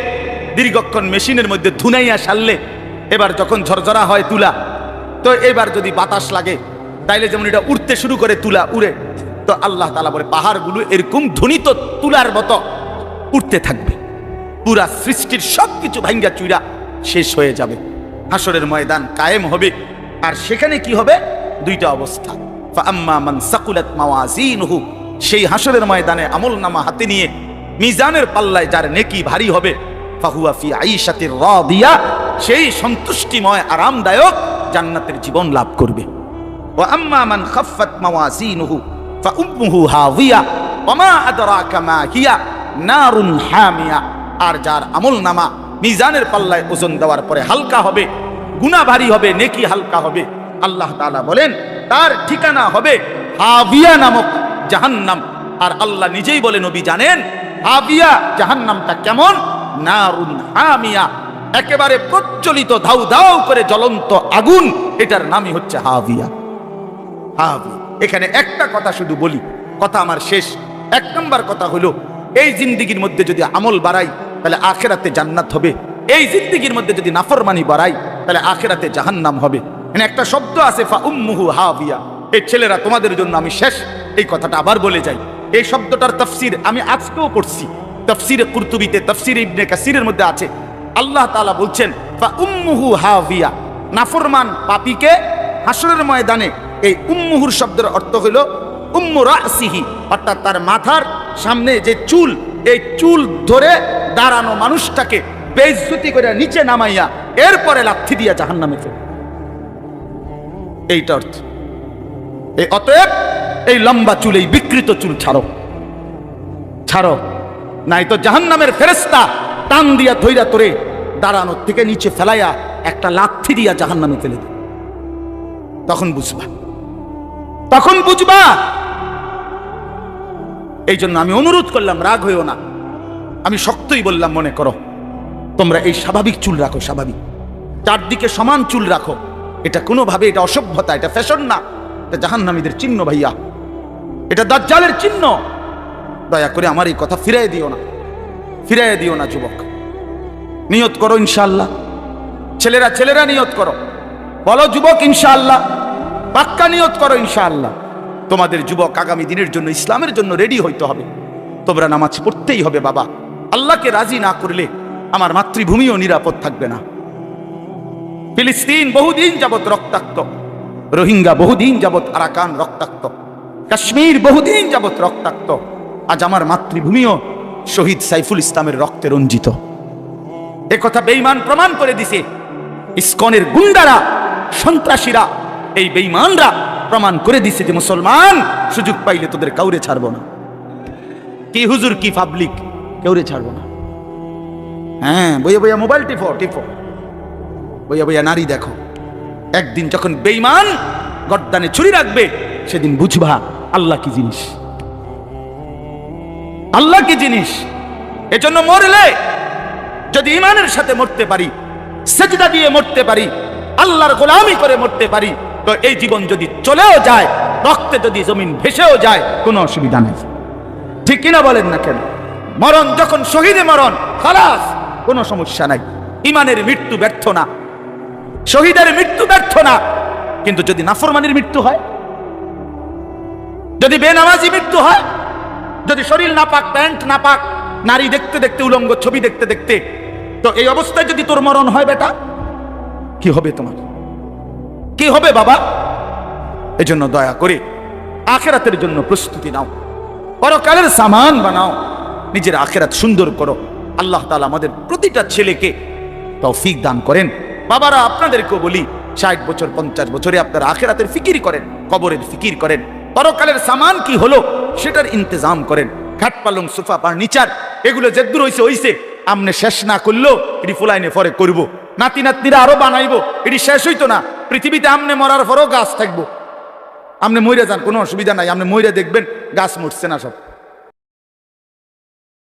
দীর্ঘক্ষণ মেশিনের মধ্যে ধুনাইয়া সারলে এবার যখন ঝরঝরা হয় তুলা, তো এবার যদি বাতাস লাগে তাইলে যেমন এটা উড়তে শুরু করে, তুলা উড়ে। তো আল্লাহ তাআলা বলে পাহাড়গুলো এরকম ধ্বনিত তুলার মতো উঠতে থাকবে। পুরা সৃষ্টির সবকিছু ভাঙ্গা চুইরা শেষ হয়ে যাবে। হাসরের ময়দান কায়েম হবে। আর সেখানে কি হবে? দুইটা অবস্থা। ফাআম্মা মান সাকুলাত মাওয়াজিনুহু, সেই হাসরের ময়দানে আমলনামা হাতে নিয়ে মিজানের পাল্লায় যার নেকি ভারী হবে, ফাহুয়া ফি আইশাতির রাদিয়া, সেই সন্তুষ্টিময় আরামদায়ক জান্নাতের জীবন লাভ করবে। ওয়া আম্মা মান খাফফাত মাওয়াজিনুহু ফাউম্মুহু হাওিয়া ওয়া মা আদরাকা মা হিয়া নারুন হামিয়া। আর যার আমলনামা মিজানের পাল্লায় ওজন দেওয়ার পরে হালকা হবে, গুনাহ ভারী হবে, নেকি হালকা হবে, আল্লাহ তাআলা বলেন তার ঠিকানা হবে হাবিয়া নামক জাহান্নাম। আর আল্লাহ নিজেই বলে, নবী জানেন হাবিয়া জাহান্নামটা কেমন? নারুন হামিয়া, একেবারে প্রজ্বলিত ধাউ ধাউ করে জ্বলন্ত আগুন, এটার নামই হচ্ছে হাবিয়া। হাবিয়া। এখানে একটা কথা শুধু বলি, কথা আমার শেষ। এক নম্বর কথা হলো, এই জিন্দেগির মধ্যে যদি আমল বাড়াই তাহলে আখিরাতে জান্নাত হবে। এই জিন্দেগির মধ্যে যদি নাফরমানি বাড়াই তাহলে আখিরাতে জাহান্নাম হবে। এখানে একটা শব্দ আছে ফাউম্মুহু হাবিয়া। এই ছেলেরা, তোমাদের জন্য আমি শেষ এই কথাটা আবার বলে যাই। এই শব্দটার তাফসীর আমি আজকেও পড়ছি, তাফসীরে কুরতুবিতে, তাফসীরে ইবনে কাসিরের মধ্যে আছে। আল্লাহ তাআলা বলছেন ফাউম্মুহু হাবিয়া, নাফরমান পাপীকে হাসরের ময়দানে এই উম্মুহুর শব্দের অর্থ হলো উম্মু রাসিহি, অর্থাৎ তার মাথার সামনে যে চুল, এই চুল ধরে দাঁড়ানো মানুষটাকে বেইজ্জতি করে নিচে নামাইয়া এরপরে লাথি দিয়া জাহান্নামে ফেলে। এইটা অর্থ। এই অতএব এই লম্বা চুল, এই বিকৃত চুল ছাড়ো, ছাড়ো, নাই তো জাহান্নামের ফেরেশতা টান দিয়া ধইরা তোরে দাঁড়ানো থেকে নিচে ফেলাইয়া একটা লাথি দিয়া জাহান্নামে ফেলে দেবে। তখন বুঝবা, তখন বুঝবা। এই জন্য আমি অনুরোধ করলাম, রাগ হইও না, আমি শক্তই বললাম, মনে করো তোমরা এই স্বাভাবিক চুল রাখো, স্বাভাবিক, চারদিকে সমান চুল রাখো। এটা কোনোভাবে, এটা অসভ্যতা, এটা ফ্যাশন না, এটা জাহান্নামীদের চিহ্ন ভাইয়া, এটা দাজ্জালের চিহ্ন। দয়া করে আমার এই কথা ফিরাই দিও না, ফিরাই দিও না। যুবক, নিয়ত করো ইনশাআল্লাহ। ছেলেরা, ছেলেরা নিয়ত করো, বলো যুবক ইনশাআল্লাহ, পাক্কা নিয়ত করো ইনশাআল্লাহ। তোমাদের যুবক আগামী দিনের জন্য, ইসলামের জন্য রেডি হইতে হবে। তোমরা নামাজ পড়তেই হবে বাবা। আল্লাহকে রাজি না করলে আমার মাতৃভূমিও নিরাপদ থাকবে না। ফিলিস্তিন বহুদিন যাবত রক্তাক্ত, রোহিঙ্গা বহুদিন যাবত আরাকান রক্তাক্ত, কাশ্মীর বহুদিন যাবত রক্তাক্ত। আজ আমার মাতৃভূমিও শহীদ সাইফুল ইসলামের রক্তে রঞ্জিত। এ কথা বেঈমান প্রমাণ করে দিছে। ইসকনের গুন্ডারা, সন্ত্রাসীরা, এই বেঈমানরা প্রমাণ করে দিছে যে মুসলমান সুযোগ পাইলে তোদের কাউরে ছাড়বো না। কি হুজুর, কি পাবলিক, কাউরে ছাড়বো না। হ্যাঁ, বইয়া বইয়া মোবাইল টিপো, টিপো, বইয়া বইয়া নারী দেখো। একদিন যখন বেঈমান গর্দানে ছুরি রাখবে, সেদিন বুঝবা আল্লাহ কি জিনিস, আল্লাহ কি জিনিস। এজন্য মরলে যদি ইমানের সাথে মরতে পারি, সেজদা দিয়ে মরতে পারি, আল্লাহর গোলামি করে মরতে পারি, তো এই জীবন যদি চলেও যায়, রক্তে যদি জমিন ভেসেও যায়, কোনো অসুবিধা নেই। ঠিক কিনা বলেন না কেন? মরণ যখন শহীদে মরণ, খালাস, কোনো সমস্যা নাই। ইমানের মৃত্যু ব্যর্থ না, শহীদের মৃত্যু ব্যর্থ না। কিন্তু যদি নাফরমানির মৃত্যু হয়, যদি বেনামাজি মৃত্যু হয়, যদি শরীর নাপাক, প্যান্ট নাপাক, নারী দেখতে দেখতে, উলঙ্গ ছবি দেখতে দেখতে, তো এই অবস্থায় যদি তোর মরণ হয় বেটা, কি হবে তোমার? কি হবে বাবা? এজন্য দয়া করে আখিরাতের জন্য প্রস্তুতি নাও, পরকালের সামান বানাও, নিজের আখিরাত সুন্দর করো। আল্লাহ তাআলা আমাদের প্রতিটা ছেলেকে তৌফিক দান করেন। বাবারা, আপনাদেরকেও বলি, 60 বছর 50 বছরে আপনারা আখিরাতের ফিকির করেন, কবরের ফিকির করেন, পরকালের সামান কি হলো সেটার ইন্তজাম করেন। খাট পালং সোফা ফার্নিচার এগুলো যে দূর হইছে হইছে, আমনে শেষ না করলেও এটি ফুলাইনে পরে করব, নাতি নাতনিরা আরো বানাইবো, এটি শেষ হইতো না। পৃথিবীতে আমনে মরার পরেও গাছ থাকবো, আপনি মইরা যান, কোনো অসুবিধা নাই, আপনি মইরা দেখবেন গাছ মরছে না সব।